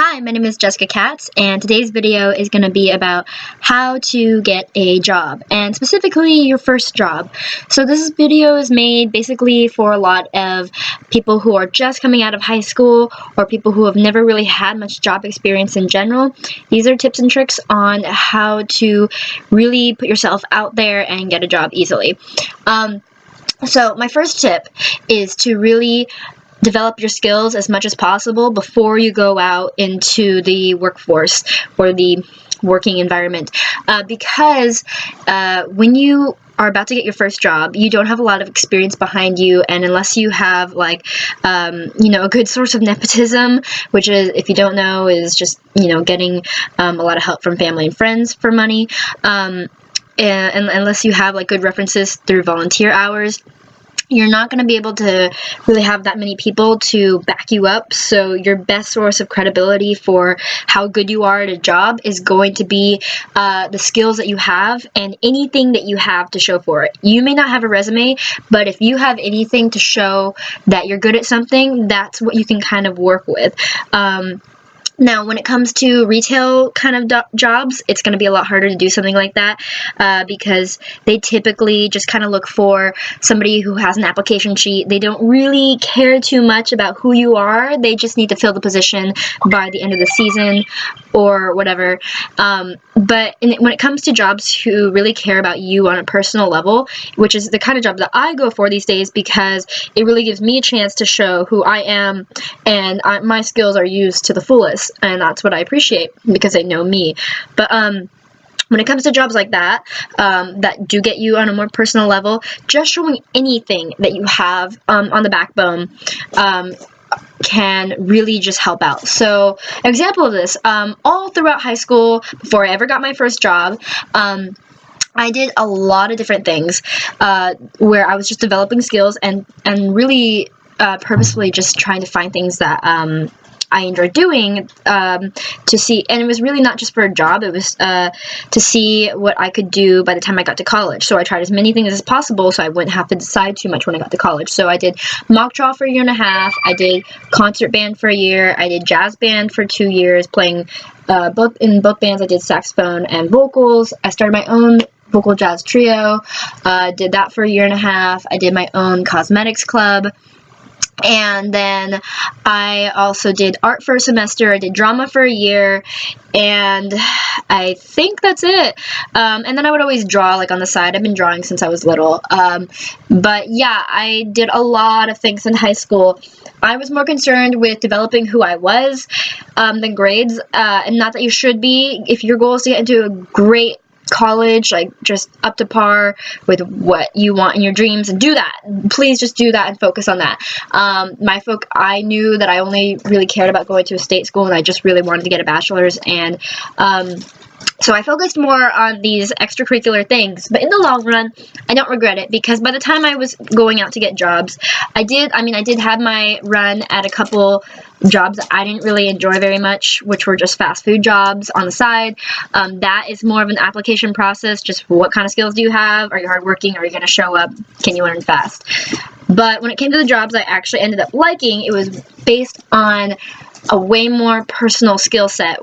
Hi, my name is Jessica Katz, and today's video is going to be about how to get a job, and specifically your first job. So this video is made basically for a lot of people who are just coming out of high school or people who have never really had much job experience in general. These are tips and tricks on how to really put yourself out there and get a job easily. So my first tip is to really develop your skills as much as possible before you go out into the workforce or the working environment, because when you are about to get your first job, you don't have a lot of experience behind you, and unless you have a good source of nepotism, which is, if you don't know, is just getting a lot of help from family and friends for money, and unless you have good references through volunteer hours, you're not going to be able to really have that many people to back you up. So your best source of credibility for how good you are at a job is going to be the skills that you have and anything that you have to show for it. You may not have a resume, but if you have anything to show that you're good at something, that's what you can kind of work with. Now, when it comes to retail kind of jobs, it's going to be a lot harder to do something like that because they typically just kind of look for somebody who has an application sheet. They don't really care too much about who you are. They just need to fill the position by the end of the season or whatever. But when it comes to jobs who really care about you on a personal level, which is the kind of job that I go for these days because it really gives me a chance to show who I am, and my skills are used to the fullest. And that's what I appreciate because they know me. But when it comes to jobs like that, that do get you on a more personal level, just showing anything that you have on the backbone can really just help out. So, an example of this, all throughout high school, before I ever got my first job, I did a lot of different things where I was just developing skills and really purposefully just trying to find things that I enjoyed doing to see, and it was really not just for a job, it was to see what I could do by the time I got to college. So I tried as many things as possible so I wouldn't have to decide too much when I got to college. So I did mock trial for a year and a half, I did concert band for a year, I did jazz band for 2 years, playing in both bands. I did saxophone and vocals. I started my own vocal jazz trio, did that for a year and a half. I did my own cosmetics club. And then I also did art for a semester, I did drama for a year, and I think that's it. And then I would always draw on the side. I've been drawing since I was little. But yeah, I did a lot of things in high school. I was more concerned with developing who I was than grades, and not that you should be. If your goal is to get into a great college, just up to par with what you want in your dreams, and do that. Please just do that and focus on that. I knew that I only really cared about going to a state school, and I just really wanted to get a bachelor's, and so I focused more on these extracurricular things, but in the long run, I don't regret it, because by the time I was going out to get jobs, I did have my run at a couple jobs that I didn't really enjoy very much, which were just fast food jobs on the side. That is more of an application process, just what kind of skills do you have? Are you hardworking? Are you going to show up? Can you learn fast? But when it came to the jobs I actually ended up liking, it was based on a way more personal skill set,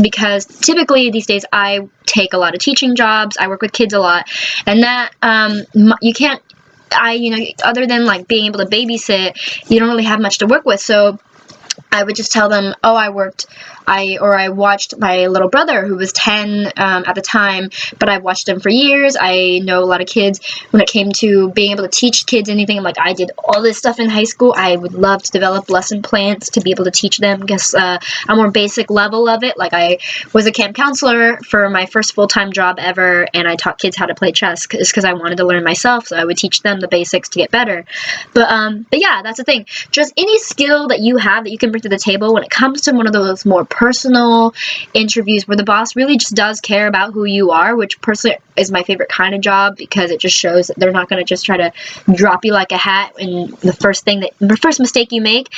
because typically these days I take a lot of teaching jobs, I work with kids a lot, and that you can't, other than being able to babysit, you don't really have much to work with. So I would just tell them, oh, I watched my little brother who was 10 at the time, but I've watched him for years. I know a lot of kids. When it came to being able to teach kids anything, I did all this stuff in high school. I would love to develop lesson plans to be able to teach them, because a more basic level of it. I was a camp counselor for my first full-time job ever, and I taught kids how to play chess because I wanted to learn myself, so I would teach them the basics to get better. But yeah, that's the thing. Just any skill that you have that you can bring to the table when it comes to one of those more personal interviews where the boss really just does care about who you are, which personally is my favorite kind of job, because it just shows that they're not going to just try to drop you like a hat and the first mistake you make.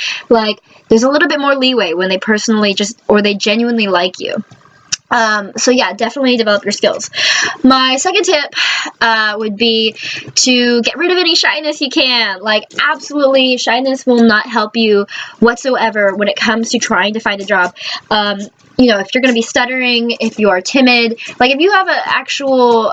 There's a little bit more leeway when they personally they genuinely like you. So yeah, definitely develop your skills. My second tip would be to get rid of any shyness you can. Like, absolutely, shyness will not help you whatsoever when it comes to trying to find a job. If you're going to be stuttering, if you are timid, like if you have an actual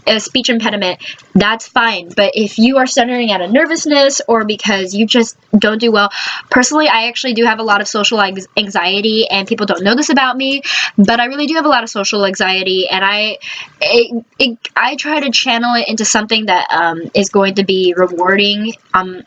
a speech impediment, that's fine. But if you are stuttering out of nervousness or because you just don't do well, personally, I actually do have a lot of social anxiety, and people don't know this about me, but I really do have a lot of social anxiety, and I try to channel it into something that is going to be rewarding on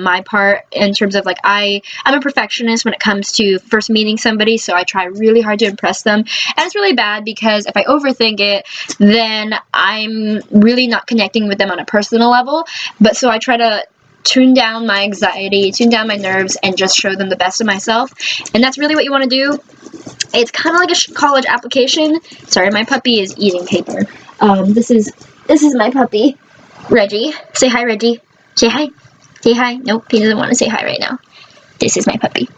my part, in terms of like I'm a perfectionist when it comes to first meeting somebody, so I try really hard to impress them, and it's really bad because if I overthink it, then I'm really not connecting with them on a personal level. But so I try to tune down my anxiety, tune down my nerves, and just show them the best of myself, and that's really what you want to do. It's kind of like a college application. Sorry, my puppy is eating paper. This is my puppy, Reggie. Say hi, Reggie. Say hi. Say hi. Nope, he doesn't want to say hi right now. This is my puppy.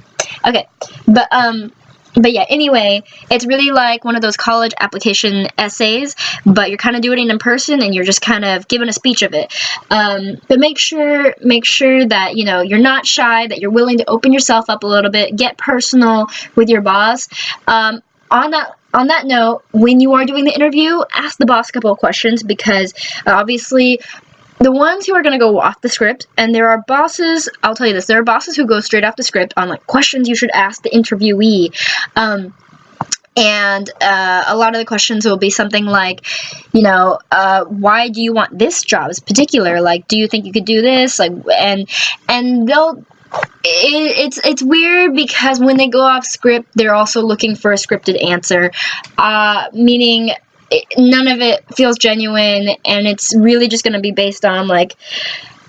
Okay, but yeah, anyway, it's really like one of those college application essays, but you're kind of doing it in person, and you're just kind of giving a speech of it. But make sure that, you're not shy, that you're willing to open yourself up a little bit, get personal with your boss. On that note, when you are doing the interview, ask the boss a couple of questions, because obviously the ones who are going to go off the script, and there are bosses, I'll tell you this, there are bosses who go straight off the script on like questions you should ask the interviewee. And a lot of the questions will be something like, why do you want this job in particular? Like, do you think you could do this? Like, and they'll, it's weird because when they go off script, they're also looking for a scripted answer, meaning none of it feels genuine, and it's really just going to be based on, like,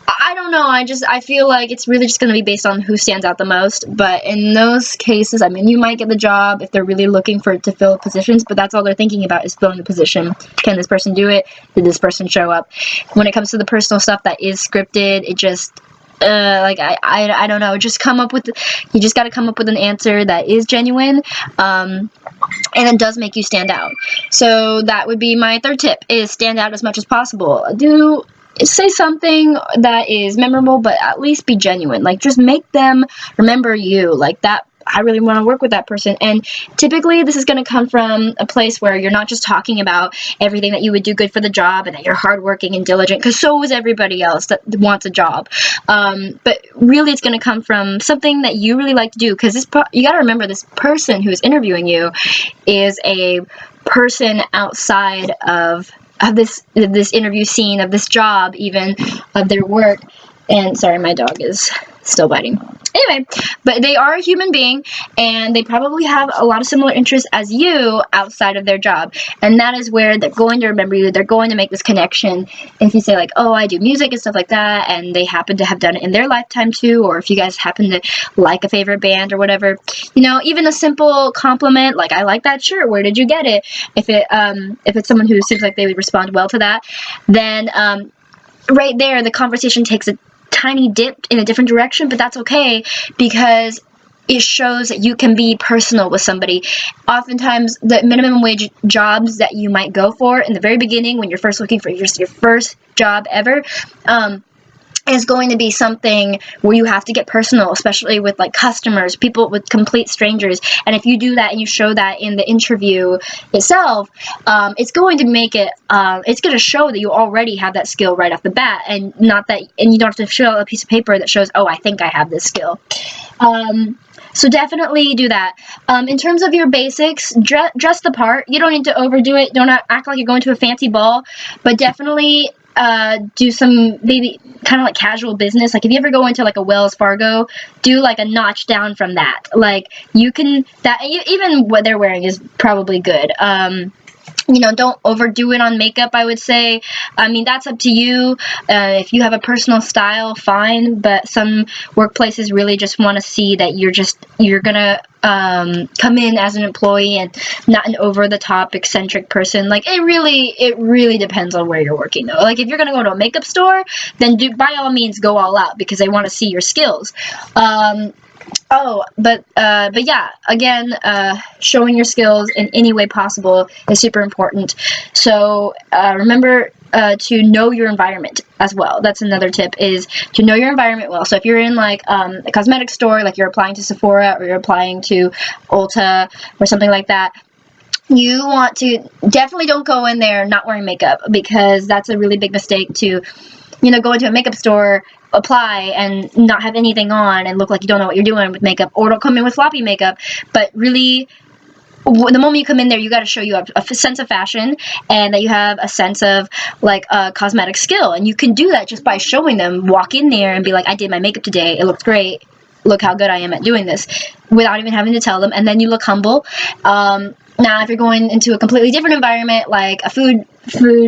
I don't know, I feel like it's really just going to be based on who stands out the most. But in those cases, I mean, you might get the job if they're really looking to fill positions, but that's all they're thinking about is filling the position. Can this person do it? Did this person show up? When it comes to the personal stuff that is scripted, it just, I don't know, you just got to come up with an answer that is genuine, and it does make you stand out. So that would be my third tip, is stand out as much as possible. Say something that is memorable, but at least be genuine. Like, just make them remember you, like that. I really want to work with that person. And typically this is going to come from a place where you're not just talking about everything that you would do good for the job and that you're hardworking and diligent, because so is everybody else that wants a job. But really it's going to come from something that you really like to do, because you got to remember, this person who's interviewing you is a person outside of this interview scene, of this job, even of their work. And sorry, my dog is still biting. Anyway, but they are a human being, and they probably have a lot of similar interests as you outside of their job. And that is where they're going to remember you. They're going to make this connection. If you say like, oh, I do music and stuff like that, and they happen to have done it in their lifetime too, or if you guys happen to like a favorite band or whatever, even a simple compliment, like, I like that shirt, where did you get it? If it's someone who seems like they would respond well to that, then right there, the conversation takes a tiny dip in a different direction, but that's okay, because it shows that you can be personal with somebody. Oftentimes, the minimum wage jobs that you might go for in the very beginning, when you're first looking for your first job ever, is going to be something where you have to get personal, especially with like customers, people, with complete strangers. And if you do that and you show that in the interview itself, it's going to make it, it's going to show that you already have that skill right off the bat, and you don't have to fill out a piece of paper that shows, oh, I think I have this skill. So definitely do that. In terms of your basics, dress the part. You don't need to overdo it. Don't act like you're going to a fancy ball, but definitely do some maybe kind of like casual business. Like, if you ever go into like a Wells Fargo, do like a notch down from that. Like, even what they're wearing is probably good. Don't overdo it on makeup, I would say. I mean, that's up to you. If you have a personal style, fine, but some workplaces really just want to see that you're gonna come in as an employee and not an over-the-top eccentric person. Like, it really depends on where you're working, though. Like, if you're gonna go to a makeup store, then by all means go all out, because they want to see your skills. But yeah, again, showing your skills in any way possible is super important. So remember to know your environment as well. That's another tip, is to know your environment well. So if you're in like a cosmetic store, like you're applying to Sephora or you're applying to Ulta or something like that, you want to definitely don't go in there not wearing makeup, because that's a really big mistake to, go into a makeup store, apply, and not have anything on and look like you don't know what you're doing with makeup, or don't come in with floppy makeup. But really, the moment you come in there, you got to show you a sense of fashion, and that you have a sense of like cosmetic skill, and you can do that just by showing them. Walk in there and be like, I did my makeup today, it looks great, look how good I am at doing this, without even having to tell them, and then you look humble. Now, if you're going into a completely different environment, like a food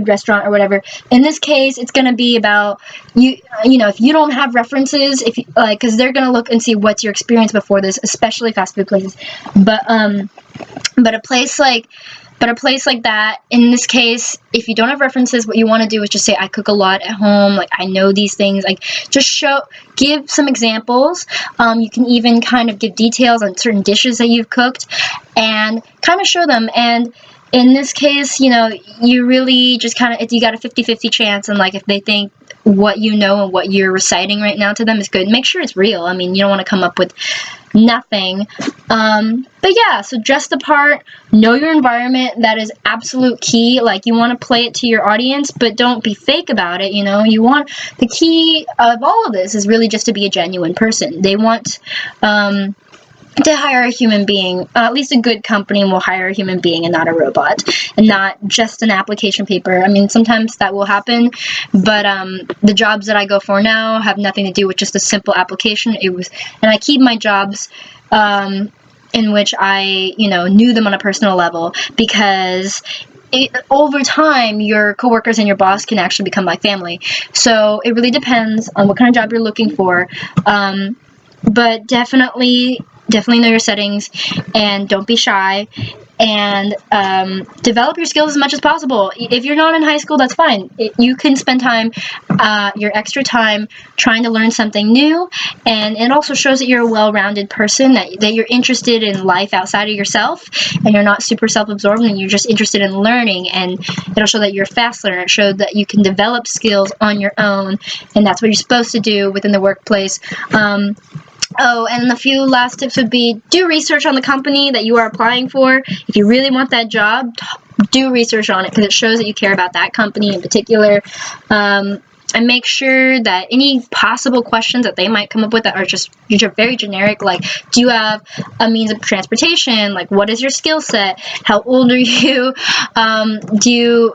restaurant or whatever, in this case, it's going to be about if you don't have references, if you, like, because they're going to look and see what's your experience before this, especially fast food places. But a place like that, in this case, if you don't have references, what you want to do is just say, I cook a lot at home, like I know these things, like just give some examples. You can even kind of give details on certain dishes that you've cooked and kind of show them. And in this case, you really just kind of, you got a 50-50 chance, and like if they think what you know and what you're reciting right now to them is good, make sure it's real. I mean, you don't want to come up with nothing. But yeah, so dress the part, know your environment. That is absolute key. Like, you want to play it to your audience, but don't be fake about it. You want, the key of all of this is really just to be a genuine person. They want to hire a human being. At least a good company will hire a human being and not a robot, and not just an application paper. I mean, sometimes that will happen, but the jobs that I go for now have nothing to do with just a simple application. And I keep my jobs in which I, knew them on a personal level, because over time, your coworkers and your boss can actually become like family. So it really depends on what kind of job you're looking for. But definitely know your settings, and don't be shy, and develop your skills as much as possible. If you're not in high school, that's fine. You can spend time, your extra time, trying to learn something new, and it also shows that you're a well-rounded person, that you're interested in life outside of yourself, and you're not super self-absorbed, and you're just interested in learning, and it'll show that you're a fast learner. It shows that you can develop skills on your own, and that's what you're supposed to do within the workplace. And a few last tips would be, do research on the company that you are applying for. If you really want that job, do research on it, because it shows that you care about that company in particular. And make sure that any possible questions that they might come up with that are just very generic, like, do you have a means of transportation? Like, what is your skill set? How old are you? Do you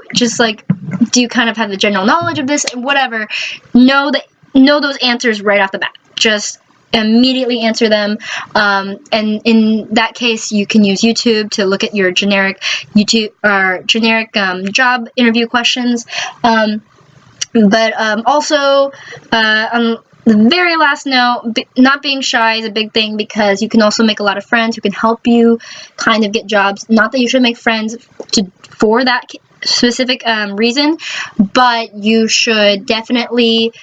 kind of have the general knowledge of this? Whatever. Know those answers right off the bat. Just immediately answer them, and in that case, you can use YouTube to look at your generic job interview questions. But also, on the very last note, not being shy is a big thing, because you can also make a lot of friends who can help you kind of get jobs. Not that you should make friends for that specific reason, but you should definitely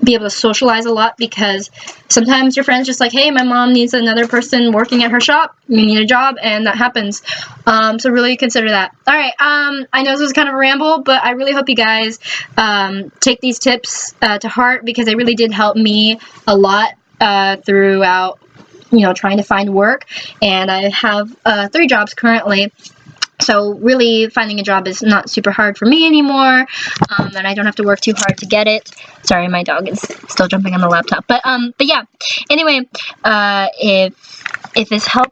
be able to socialize a lot, because sometimes your friend's just like, hey, my mom needs another person working at her shop, you need a job, and that happens. So really consider that. All right, I know this was kind of a ramble, but I really hope you guys take these tips to heart, because they really did help me a lot throughout, trying to find work. And I have 3 jobs currently. So really, finding a job is not super hard for me anymore, and I don't have to work too hard to get it. Sorry, my dog is still jumping on the laptop. But yeah. Anyway, if this helped.